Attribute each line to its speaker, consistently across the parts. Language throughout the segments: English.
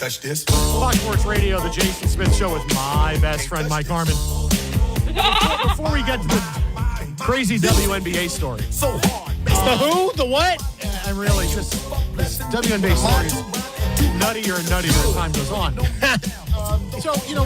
Speaker 1: touch this.
Speaker 2: Fox Sports Radio, the Jason Smith Show with my best friend, Mike Harmon. Before we get to the crazy WNBA story.
Speaker 1: So hard.
Speaker 3: The who? The what?
Speaker 2: I'm really just, this WNBA story is nuttier and nuttier as time goes on. Right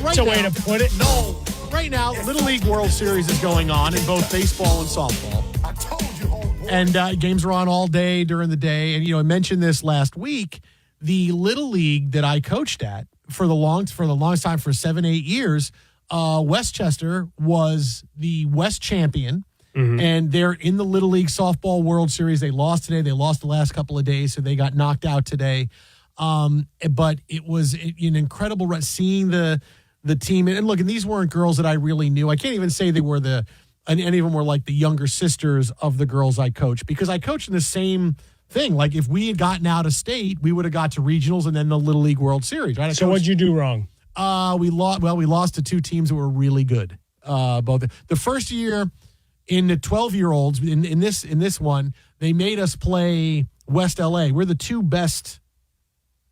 Speaker 3: That's a way to put it.
Speaker 2: No. Right now, Little League World Series is going on in both baseball and softball.
Speaker 1: I told you, homeboy.
Speaker 2: And games are on all day during the day. And, I mentioned this last week. The Little League that I coached at for the longest time, for 7-8 years, Westchester was the West champion. Mm-hmm. And they're in the Little League Softball World Series. They lost today. They lost the last couple of days, so they got knocked out today. But it was an incredible run, seeing the team. And look, and these weren't girls that I really knew. I can't even say they were any of them were like the younger sisters of the girls I coached, because I coached in the same thing. Like, if we had gotten out of state, we would have got to regionals and then the Little League World Series. Right?
Speaker 3: So what'd you do wrong?
Speaker 2: We lost to two teams that were really good. Both the first year in the 12-year-olds in this one, they made us play West LA. We're the two best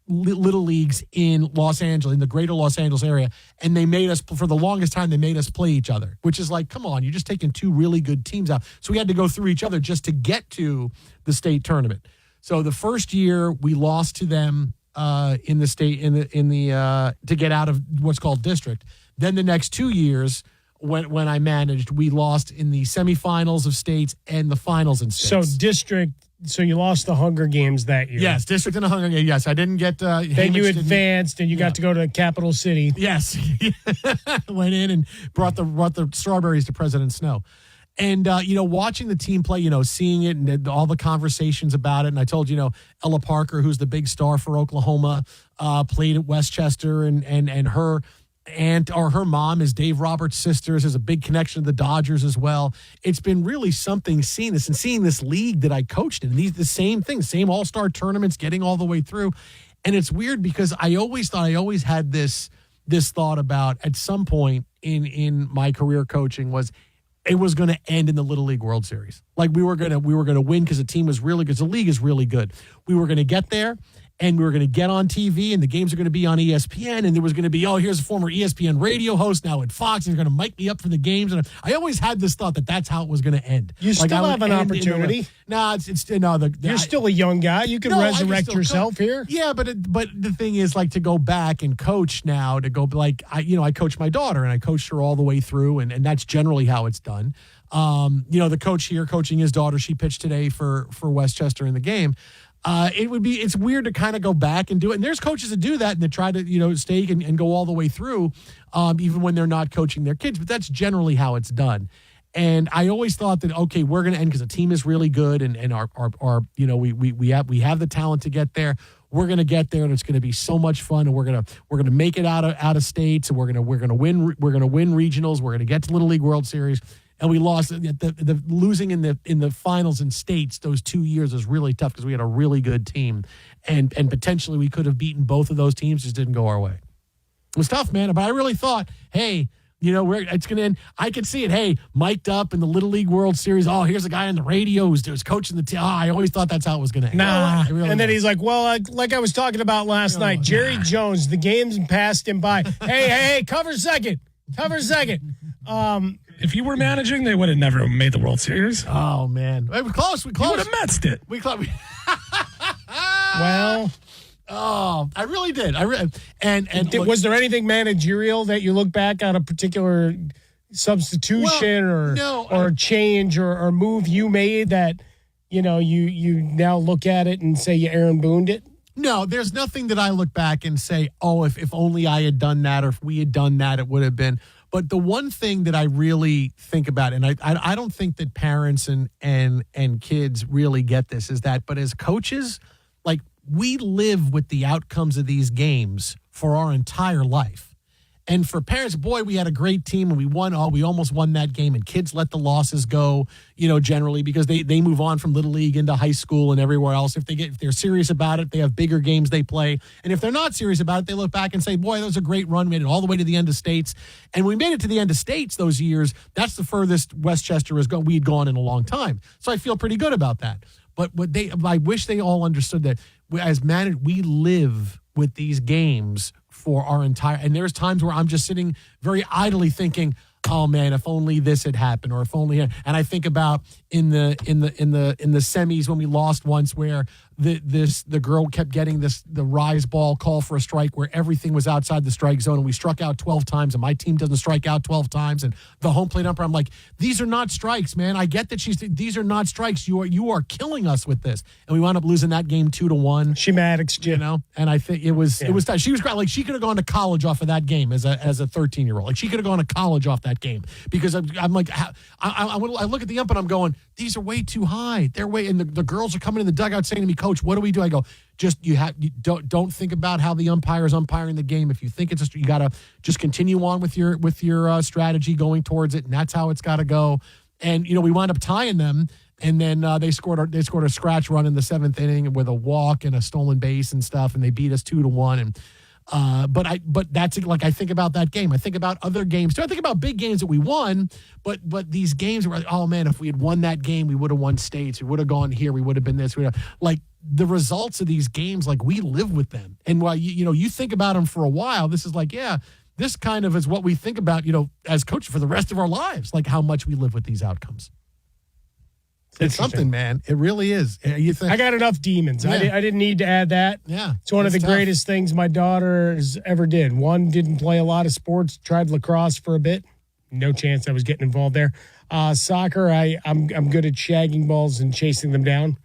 Speaker 2: little leagues in Los Angeles, in the greater Los Angeles area, and they made us, for the longest time, they made us play each other, which is like, come on, you're just taking two really good teams out. So we had to go through each other just to get to the state tournament. So the first year we lost to them in the state to get out of what's called district. Then the next 2 years, when I managed, we lost in the semifinals of states and the finals in states.
Speaker 3: So district. So you lost the Hunger Games that year.
Speaker 2: Yes, district and the Hunger Games. Yes, I didn't get.
Speaker 3: Then you advanced, and you got to go to Capital City.
Speaker 2: Yes, went in and brought the strawberries to President Snow, and watching the team play, seeing it and all the conversations about it. And I told Ella Parker, who's the big star for Oklahoma, played at Westchester, and her aunt, or her mom, is Dave Roberts' sister, has a big connection to the Dodgers as well. It's been really something seeing this league that I coached in. The same things, same all-star tournaments, getting all the way through. And it's weird because I always had this thought about, at some point in my career coaching, was it was going to end in the Little League World Series. Like, we were going to win because the team was really good. The league is really good. We were going to get there, and we were going to get on TV, and the games are going to be on ESPN, and there was going to be, here's a former ESPN radio host now at Fox, and he's going to mic me up for the games. And I always had this thought that that's how it was going to end.
Speaker 3: You still have an opportunity.
Speaker 2: You're
Speaker 3: still a young guy. You can resurrect yourself here.
Speaker 2: Yeah, but the thing is, like, to go back and coach now, to go, like, I coached my daughter, and I coached her all the way through, and that's generally how it's done. The coach here coaching his daughter, she pitched today for Westchester in the game. It's weird to kind of go back and do it. And there's coaches that do that and they try to, stay and go all the way through, even when they're not coaching their kids. But that's generally how it's done. And I always thought that, okay, we're going to end because the team is really good and we have the talent to get there. We're going to get there and it's going to be so much fun. And we're going to make it out of states, and we're going to win regionals. We're going to get to Little League World Series. And we lost the losing in the finals in states. Those 2 years was really tough because we had a really good team, and potentially we could have beaten both of those teams. Just didn't go our way. It was tough, man. But I really thought, hey, it's going to end. I could see it. Hey, mic'd up in the Little League World Series. Oh, here's a guy on the radio who's coaching the team. I always thought that's how it was going to end.
Speaker 3: Nah. And then he's like, well, like I was talking about last night, Jerry Jones, the game's passed him by. Hey, cover second.
Speaker 4: If you were managing, they would have never made the World Series.
Speaker 2: Oh, man. We close.
Speaker 4: You would have Mets'd it.
Speaker 3: Well.
Speaker 2: Oh, I really did.
Speaker 3: Was there anything managerial that you look back on, a particular substitution or change or move you made that, you now look at it and say you Aaron Booned it?
Speaker 2: No, there's nothing that I look back and say, oh, if only I had done that, or if we had done that, it would have been. But the one thing that I really think about, and I don't think that parents and kids really get this, is that, but as coaches, like, we live with the outcomes of these games for our entire life. And for parents, boy, we had a great team and we won. We almost won that game. And kids let the losses go, generally, because they move on from Little League into high school and everywhere else. If they're serious about it, they have bigger games they play. And if they're not serious about it, they look back and say, boy, that was a great run. We made it all the way to the end of states. And we made it to the end of states those years. That's the furthest Westchester we had gone in a long time. So I feel pretty good about that. But I wish they all understood that as managed, we live with these games for our entire, and there's times where I'm just sitting very idly thinking, oh man, if only this had happened, or if only, and I think about in the semis when we lost once, where the girl kept getting the rise ball call for a strike where everything was outside the strike zone, and we struck out 12 times, and my team doesn't strike out 12 times, and the home plate umpire, I'm like, these are not strikes, man. I get that these are not strikes. You are killing us with this, and we wound up losing that game 2-1.
Speaker 3: She maddoxed you,
Speaker 2: and I think it was tough. She was great. Like, she could have gone to college off of that game as a 13-year-old. Like, she could have gone to college off that game, because I'm like, I look at the ump and I'm going, these are way too high. They're way, and the girls are coming in the dugout saying to me, Coach, what do we do? I go, don't think about how the umpire is umpiring the game. If you think it's you got to just continue on with your strategy going towards it, and that's how it's got to go. And we wound up tying them, and then they scored a scratch run in the 7th inning with a walk and a stolen base and stuff, and they beat us 2-1. And but that's like, I think about that game. I think about other games too. I think about big games that we won, but these games were like, oh man, if we had won that game, we would have won states. We would have gone here. We would have been this. Like, the results of these games, like, we live with them. And while you think about them for a while, this is like, yeah, this kind of is what we think about, as coaches for the rest of our lives, like how much we live with these outcomes. It's something, man. It really is. You think,
Speaker 3: I got enough demons. Yeah. I didn't need to add that.
Speaker 2: Yeah,
Speaker 3: it's one of the greatest things my daughters ever did. One, didn't play a lot of sports, tried lacrosse for a bit. No chance I was getting involved there. Soccer, I'm good at shagging balls and chasing them down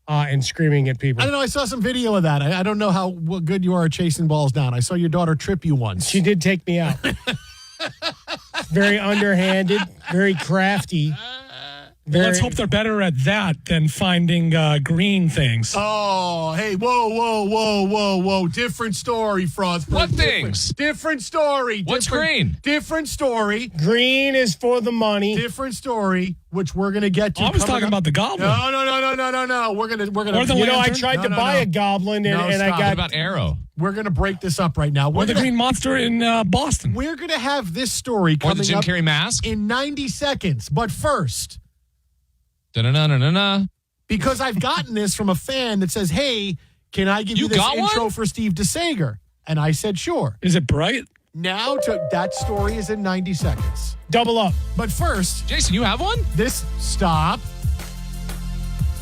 Speaker 3: and screaming at people.
Speaker 2: I don't know. I saw some video of that. I don't know how good you are at chasing balls down. I saw your daughter trip you once.
Speaker 3: She did take me out. Very underhanded, very crafty.
Speaker 4: Let's hope they're better at that than finding green things.
Speaker 2: Oh, hey, whoa. Different story, Frostburg.
Speaker 1: What things?
Speaker 2: Different story.
Speaker 1: What's green?
Speaker 2: Different story.
Speaker 3: Green is for the money.
Speaker 2: Different story, which we're going to get to.
Speaker 4: I was talking about the goblin.
Speaker 2: No. We're going to.
Speaker 3: I tried to buy a goblin, and I got.
Speaker 1: What about Arrow?
Speaker 2: We're going to break this up right now.
Speaker 4: Or the green monster in Boston.
Speaker 2: We're going to have this story coming
Speaker 1: or the Jim
Speaker 2: up
Speaker 1: Carrey mask
Speaker 2: in 90 seconds. But first.
Speaker 1: Da-na-na-na-na-na.
Speaker 2: Because I've gotten this from a fan that says, hey, can I give you this intro for Steve DeSager? And I said, sure.
Speaker 4: Is it bright?
Speaker 2: Now, that story is in 90 seconds.
Speaker 3: Double up.
Speaker 2: But first.
Speaker 1: Jason, you have one?
Speaker 2: Stop.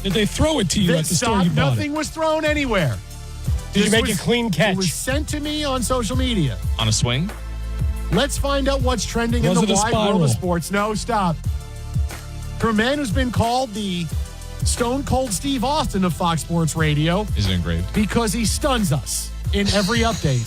Speaker 4: Did they throw it to you at the store you bought
Speaker 2: Nothing was thrown anywhere.
Speaker 3: Did you make a clean catch?
Speaker 2: It was sent to me on social media.
Speaker 1: On a swing?
Speaker 2: Let's find out what's trending in the wide world of sports. No, stop. For a man who's been called the Stone Cold Steve Austin of Fox Sports Radio.
Speaker 1: Is it engraved?
Speaker 2: Because he stuns us in every update.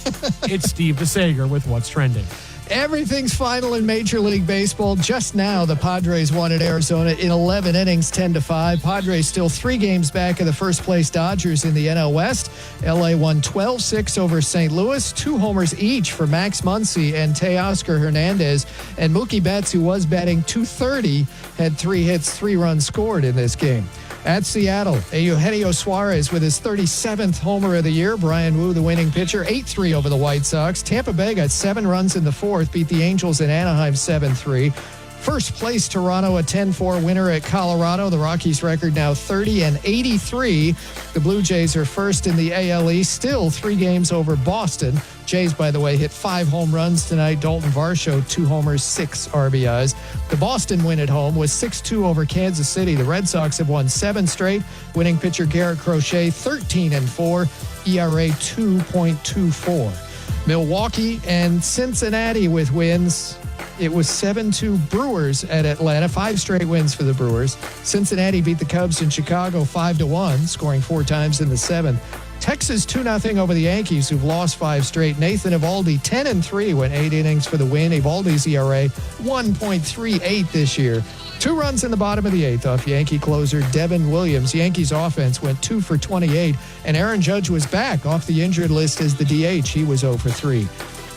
Speaker 2: It's Steve DeSager with What's Trending.
Speaker 5: Everything's final in Major League Baseball. Just now, the Padres won at Arizona in 11 innings, 10-5. Padres still 3 games back of the first-place Dodgers in the NL West. LA won 12-6 over St. Louis. 2 homers each for Max Muncy and Teoscar Hernandez. And Mookie Betts, who was batting .230, had 3 hits, 3 runs scored in this game. At Seattle, Eugenio Suarez with his 37th homer of the year. Brian Wu, the winning pitcher, 8-3 over the White Sox. Tampa Bay got 7 runs in the 4th, beat the Angels in Anaheim 7-3. First place Toronto, a 10-4 winner at Colorado. The Rockies record now 30-83. The Blue Jays are first in the AL East, still 3 games over Boston. Jays, by the way, hit 5 home runs tonight. Dalton Varsho, 2 homers, 6 RBIs. The Boston win at home was 6-2 over Kansas City. The Red Sox have won 7 straight. Winning pitcher Garrett Crochet, 13-4, ERA 2.24. Milwaukee and Cincinnati with wins. It was 7-2 Brewers at Atlanta. 5 straight wins for the Brewers. Cincinnati beat the Cubs in Chicago 5-1, scoring 4 times in the 7th. Texas 2-0 over the Yankees, who've lost 5 straight. Nathan Eovaldi 10-3 went 8 innings for the win. Eovaldi's ERA 1.38 this year. 2 runs in the bottom of the 8th off Yankee closer Devin Williams. Yankees offense went 2 for 28, and Aaron Judge was back off the injured list as the DH. He was 0 for 3.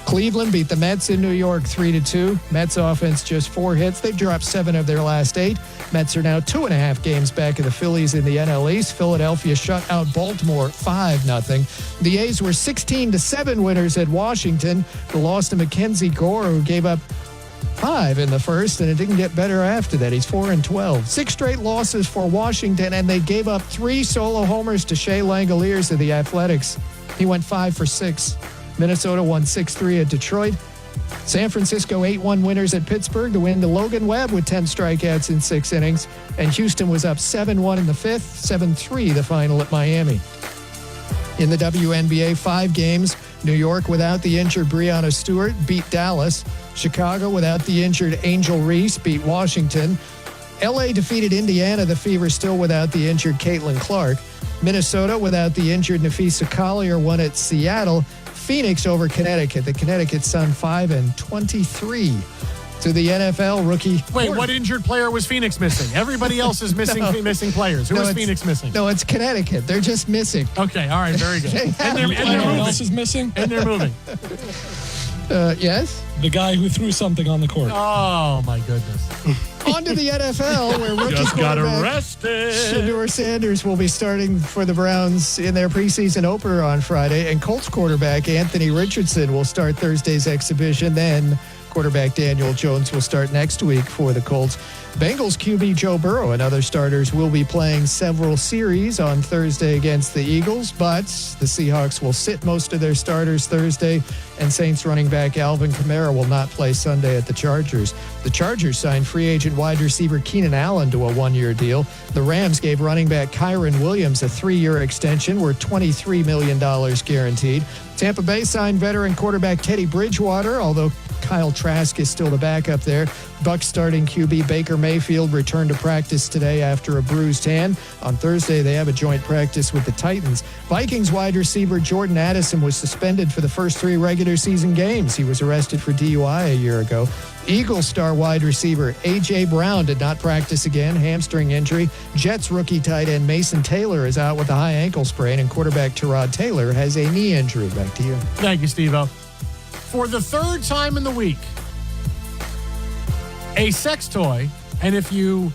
Speaker 5: Cleveland beat the Mets in New York 3-2. Mets offense just 4 hits. They've dropped 7 of their last 8. Mets are now 2.5 games back of the Phillies in the NL East. Philadelphia shut out Baltimore 5-0. The A's were 16-7 winners at Washington. The loss to Mackenzie Gore, who gave up 5 in the first, and it didn't get better after that. He's 4-12. 6 straight losses for Washington, and they gave up 3 solo homers to Shea Langoliers of the Athletics. He went 5 for 6. Minnesota won 6-3 at Detroit. San Francisco 8-1 winners at Pittsburgh to win to Logan Webb with 10 strikeouts in 6 innings. And Houston was up 7-1 in the 5th, 7-3 the final at Miami. In the WNBA, 5 games. New York without the injured Breanna Stewart beat Dallas. Chicago without the injured Angel Reese beat Washington. LA defeated Indiana. The Fever still without the injured Caitlin Clark. Minnesota without the injured Nafisa Collier won at Seattle. Phoenix over Connecticut. The Connecticut Sun 5-23. To the NFL rookie.
Speaker 2: Wait, what injured player was Phoenix missing? Everybody else is missing missing players. Who is Phoenix missing?
Speaker 5: No, it's Connecticut. They're just missing.
Speaker 2: Okay, all right, very good. And they're
Speaker 4: Anyone else
Speaker 2: moving.
Speaker 4: is missing?
Speaker 2: And they're moving.
Speaker 5: Yes?
Speaker 4: The guy who threw something on the court.
Speaker 2: Oh, my goodness.
Speaker 5: On to the NFL, where rookie quarterback
Speaker 2: arrested.
Speaker 5: Shedeur Sanders will be starting for the Browns in their preseason opener on Friday, and Colts quarterback Anthony Richardson will start Thursday's exhibition. Then quarterback Daniel Jones will start next week for the Colts. Bengals QB Joe Burrow and other starters will be playing several series on Thursday against the Eagles, but the Seahawks will sit most of their starters Thursday, and Saints running back Alvin Kamara will not play Sunday at the Chargers. The Chargers signed free agent wide receiver Keenan Allen to a 1-year deal. The Rams gave running back Kyron Williams a 3-year extension worth $23 million guaranteed. Tampa Bay signed veteran quarterback Teddy Bridgewater, although Kyle Trask is still the backup there. Bucs starting QB Baker Mayfield returned to practice today after a bruised hand. On Thursday, they have a joint practice with the Titans. Vikings wide receiver Jordan Addison was suspended for the first 3 regular season games. He was arrested for DUI a year ago. Eagles star wide receiver A.J. Brown did not practice again, hamstring injury. Jets rookie tight end Mason Taylor is out with a high ankle sprain, and quarterback Tyrod Taylor has a knee injury. Back to you.
Speaker 2: Thank you, Steve-O. For the 3rd time in the week, a sex toy, and if you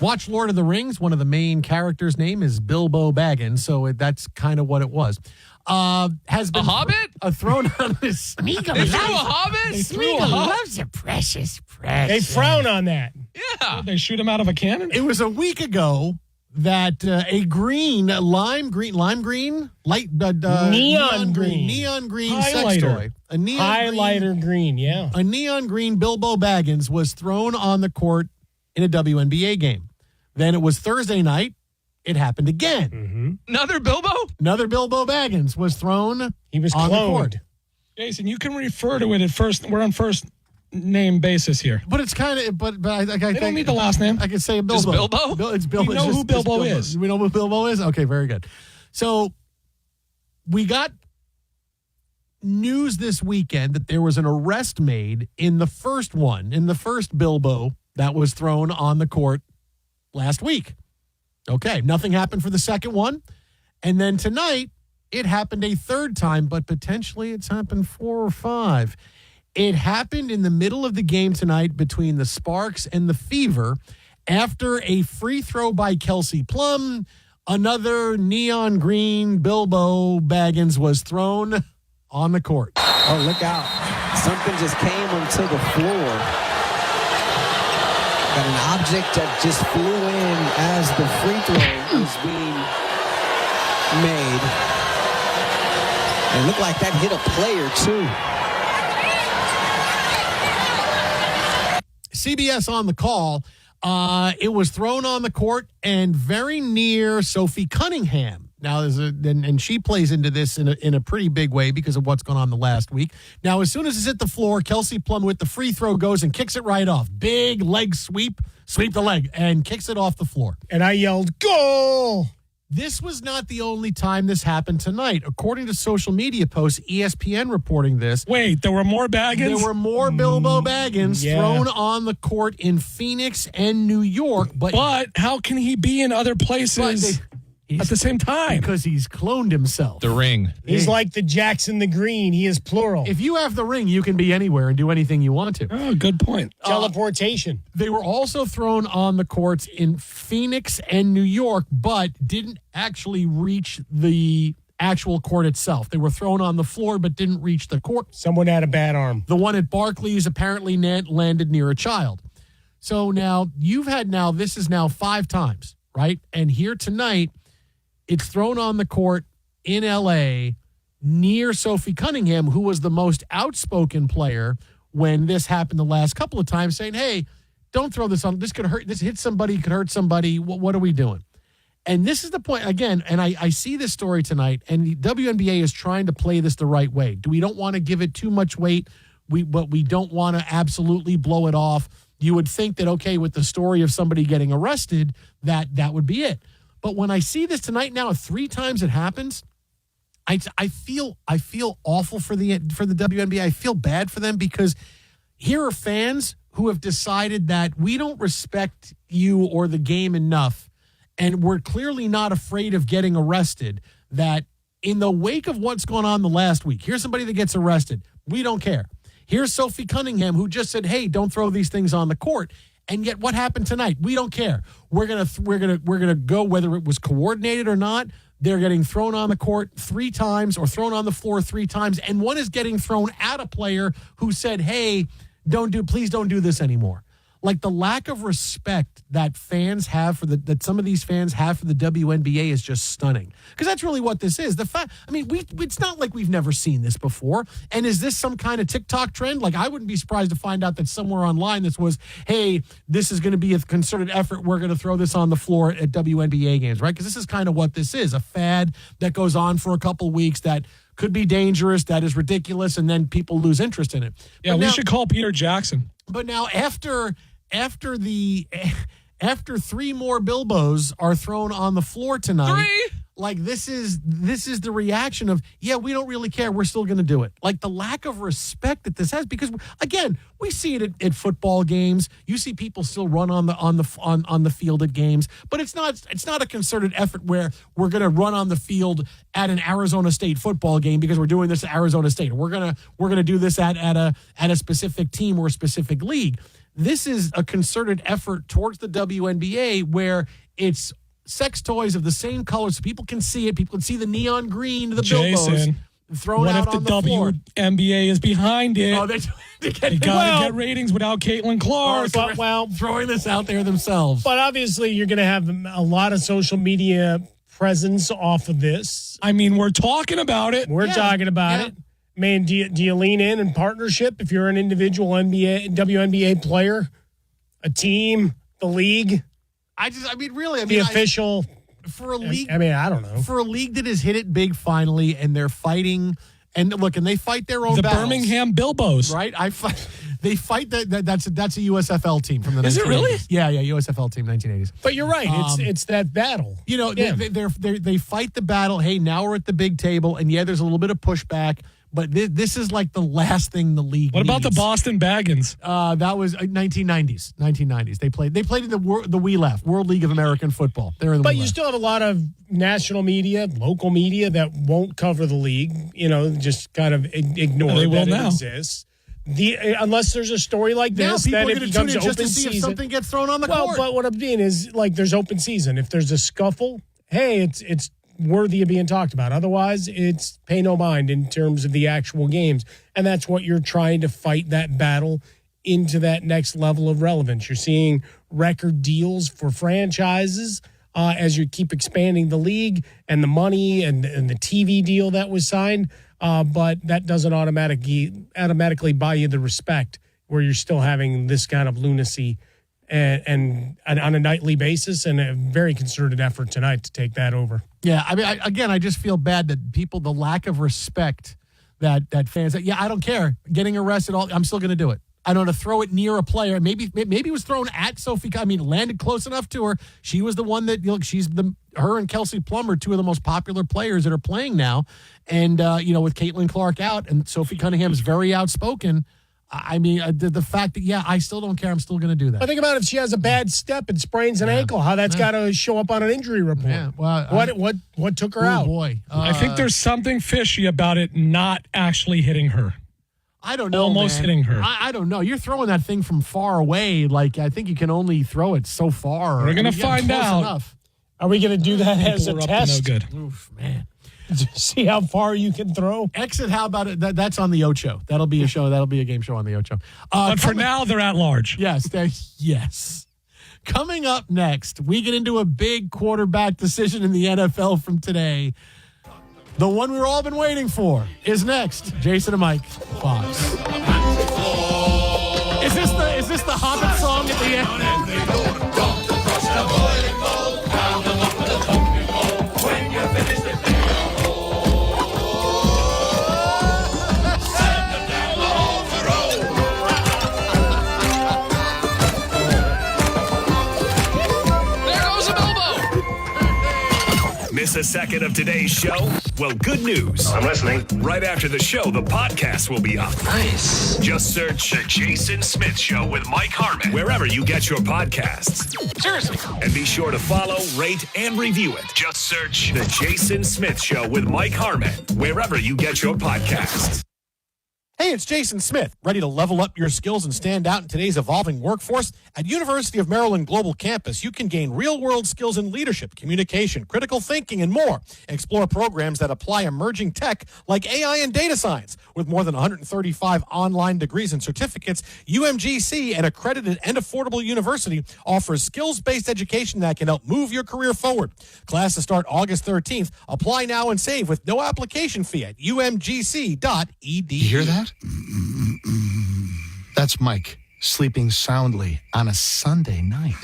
Speaker 2: watch Lord of the Rings, one of the main characters' name is Bilbo Baggins, so that's kind of what it was. Has been
Speaker 1: A hobbit?
Speaker 2: Thrown on this. Smeagol
Speaker 1: They threw a hobbit?
Speaker 2: Smeagol loves a precious.
Speaker 3: They frown on that.
Speaker 1: Yeah.
Speaker 4: They shoot him out of a cannon?
Speaker 2: It was a week ago that a neon green sex toy, a
Speaker 3: Highlighter green, yeah.
Speaker 2: a neon green Bilbo Baggins was thrown on the court in a WNBA game. Then it was Thursday night. It happened again.
Speaker 3: Mm-hmm.
Speaker 1: Another Bilbo?
Speaker 2: Another Bilbo Baggins was thrown.
Speaker 3: He was
Speaker 2: on the court.
Speaker 3: cloned.
Speaker 4: Jason, you can refer to it at first. We're on first name basis here.
Speaker 2: But it's kind of, but I think
Speaker 4: They don't need the last name.
Speaker 2: I could say Bilbo.
Speaker 1: Just Bilbo?
Speaker 2: It's Bilbo.
Speaker 4: We know who Bilbo is.
Speaker 2: We know who Bilbo is? Okay, very good. So we got news this weekend that there was an arrest made in the first Bilbo that was thrown on the court last week. Okay, nothing happened for the second one. And then tonight, it happened a 3rd time, but potentially it's happened 4 or 5. It happened in the middle of the game tonight between the Sparks and the Fever after a free throw by Kelsey Plum. Another neon green Bilbo Baggins was thrown on the court.
Speaker 6: Oh, look out. Something just came onto the floor. Got an object that just flew in as the free throw was being made. It looked like that hit a player, too.
Speaker 2: CBS on the call. It was thrown on the court and very near Sophie Cunningham. Now, and she plays into this in a pretty big way because of what's gone on the last week. Now, as soon as it's hit the floor, Kelsey Plum with the free throw goes and kicks it right off. Big leg sweep the leg, and kicks it off the floor.
Speaker 3: And I yelled, "Goal!"
Speaker 2: This was not the only time this happened tonight. According to social media posts, ESPN reporting this.
Speaker 4: Wait, there were more Baggins?
Speaker 2: There were more Bilbo Baggins thrown on the court in Phoenix and New York.
Speaker 4: But how can he be in other places at the same time?
Speaker 2: Because he's cloned himself.
Speaker 1: The ring.
Speaker 3: He's like the Jackson the Green. He is plural.
Speaker 2: If you have the ring, you can be anywhere and do anything you want to.
Speaker 4: Oh, good point.
Speaker 3: Teleportation.
Speaker 2: They were also thrown on the courts in Phoenix and New York, but didn't actually reach the actual court itself. They were thrown on the floor, but didn't reach the court.
Speaker 3: Someone had a bad arm.
Speaker 2: The one at Barclays apparently landed near a child. So now this is now 5 times, right? And here tonight, it's thrown on the court in L.A. near Sophie Cunningham, who was the most outspoken player when this happened the last couple of times, saying, hey, don't throw this on. This could hurt. This hit somebody, could hurt somebody. What are we doing? And this is the point, again, and I see this story tonight, and the WNBA is trying to play this the right way. We don't want to give it too much weight, but we don't want to absolutely blow it off. You would think that, okay, with the story of somebody getting arrested, that would be it. But when I see this tonight now, 3 times it happens, I feel awful for the WNBA. I feel bad for them because here are fans who have decided that we don't respect you or the game enough, and we're clearly not afraid of getting arrested, that in the wake of what's going on the last week, here's somebody that gets arrested. We don't care. Here's Sophie Cunningham, who just said, hey, don't throw these things on the court. And yet what happened tonight? We don't care. We're gonna go whether it was coordinated or not. They're getting thrown on the court 3 times or thrown on the floor 3 times. And one is getting thrown at a player who said, hey, please don't do this anymore. Like the lack of respect that fans have that some of these fans have for the WNBA is just stunning. Because that's really what this is. It's not like we've never seen this before. And is this some kind of TikTok trend? Like I wouldn't be surprised to find out that somewhere online this was, hey, this is going to be a concerted effort. We're going to throw this on the floor at WNBA games, right? Because this is kind of what this is, a fad that goes on for a couple weeks that could be dangerous, that is ridiculous, and then people lose interest in it.
Speaker 4: Yeah, we should call Peter Jackson.
Speaker 2: But now after 3 more Bilbos are thrown on the floor tonight,
Speaker 1: 3?
Speaker 2: like this is the reaction of, yeah, we don't really care. We're still going to do it. Like the lack of respect that this has, because again, we see it at football games. You see people still run on the field at games, but it's not a concerted effort where we're going to run on the field at an Arizona State football game because we're doing this at Arizona State. We're gonna do this at a specific team or a specific league. This is a concerted effort towards the WNBA where it's sex toys of the same color so people can see it. People can see the neon green, the Bilbos thrown out on the floor.
Speaker 4: What if the WNBA is behind it?
Speaker 2: Oh, they
Speaker 4: got to get ratings without Caitlin Clark.
Speaker 2: Throwing this out there themselves.
Speaker 3: But obviously, you're going to have a lot of social media presence off of this.
Speaker 4: I mean, we're talking about it.
Speaker 3: We're talking about it. I mean, do you lean in partnership if you're an individual WNBA player, a team, the league?
Speaker 2: The
Speaker 3: official
Speaker 2: for a league.
Speaker 3: I don't know.
Speaker 2: For a league that has hit it big finally, and they're fighting, and they fight their own battles.
Speaker 4: Birmingham Bilbos,
Speaker 2: right? They fight that's a USFL team from the 1980s.
Speaker 4: Is it really?
Speaker 2: Yeah, USFL team, 1980s.
Speaker 3: But you're right. It's that battle.
Speaker 2: They fight the battle. Hey, now we're at the big table, and there's a little bit of pushback. But this is like the last thing the league
Speaker 4: What
Speaker 2: needs.
Speaker 4: about the Boston Baggins?
Speaker 2: That was 1990s. 1990s. They played in the WLAF, World League of American Football. They're in the
Speaker 3: But
Speaker 2: WLAF.
Speaker 3: you still have a lot of national media, local media that won't cover the league. Just kind of ignore
Speaker 4: they will
Speaker 3: that
Speaker 4: now.
Speaker 3: it exists. Unless there's a story like this,
Speaker 2: now
Speaker 3: then
Speaker 2: people
Speaker 3: it
Speaker 2: are going to
Speaker 3: becomes
Speaker 2: tune in just
Speaker 3: open
Speaker 2: to see
Speaker 3: season.
Speaker 2: if something gets thrown on the court.
Speaker 3: But what I'm meaning is there's open season. If there's a scuffle, hey, it's worthy of being talked about. Otherwise, it's pay no mind in terms of the actual games. And that's what you're trying to fight, that battle into that next level of relevance. You're seeing record deals for franchises as you keep expanding the league and the money and the TV deal that was signed. But that doesn't automatically buy you the respect where you're still having this kind of lunacy and on a nightly basis, and a very concerted effort tonight to take that over.
Speaker 2: Yeah, I just feel bad that the lack of respect that fans, I don't care. Getting arrested, I'm still going to do it. I know to throw it near a player. Maybe it was thrown at Sophie. Landed close enough to her. She was the one that, her and Kelsey Plum are 2 of the most popular players that are playing now. And, with Caitlin Clark out and Sophie Cunningham's very outspoken, the fact that, I still don't care. I'm still going to do that.
Speaker 3: But think about if she has a bad step and sprains an ankle, how that's got to show up on an injury report.
Speaker 2: Yeah, well,
Speaker 3: what took her out?
Speaker 2: Boy.
Speaker 4: I think there's something fishy about it not actually hitting her.
Speaker 2: I don't know.
Speaker 4: Almost
Speaker 2: man.
Speaker 4: hitting her.
Speaker 2: I don't know. You're throwing that thing from far away. Like, I think you can only throw it so far.
Speaker 4: We're going to find out.
Speaker 2: Enough.
Speaker 3: Are we going to do that as a
Speaker 4: People are up to
Speaker 3: test?
Speaker 4: no good.
Speaker 2: Oof, man.
Speaker 3: See how far you can throw.
Speaker 2: Exit, how about it? That's on the Ocho. That'll be a show. That'll be a game show on the Ocho.
Speaker 4: But for now, they're at large.
Speaker 2: Yes. Coming up next, we get into a big quarterback decision in the NFL from today. The one we've all been waiting for is next. Jason and Mike, Fox. Is this the Hobbit song at the end?
Speaker 7: Miss a second of today's show? Well, good news.
Speaker 8: I'm listening.
Speaker 7: Right after the show, the podcast will be up.
Speaker 8: Nice.
Speaker 7: Just search The Jason Smith Show with Mike Harmon wherever you get your podcasts.
Speaker 8: Seriously.
Speaker 7: And be sure to follow, rate, and review it. Just search The Jason Smith Show with Mike Harmon wherever you get your podcasts.
Speaker 2: Hey, it's Jason Smith, ready to level up your skills and stand out in today's evolving workforce? At University of Maryland Global Campus, you can gain real-world skills in leadership, communication, critical thinking, and more. Explore programs that apply emerging tech like AI and data science. With more than 135 online degrees and certificates, UMGC, an accredited and affordable university, offers skills-based education that can help move your career forward. Classes start August 13th. Apply now and save with no application fee at umgc.edu.
Speaker 9: You hear that? That's Mike sleeping soundly on a Sunday night.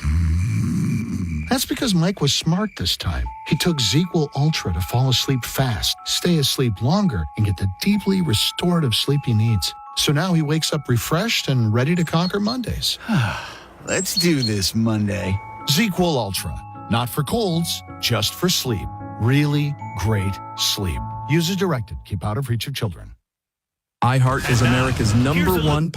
Speaker 9: That's because Mike was smart this time. He took ZzzQuil Ultra to fall asleep fast, stay asleep longer, and get the deeply restorative sleep he needs. So now he wakes up refreshed and ready to conquer Mondays.
Speaker 10: Let's do this Monday.
Speaker 9: ZzzQuil Ultra. Not for colds, just for sleep. Really great sleep. Use as directed. Keep out of reach of children.
Speaker 11: iHeart is America's number one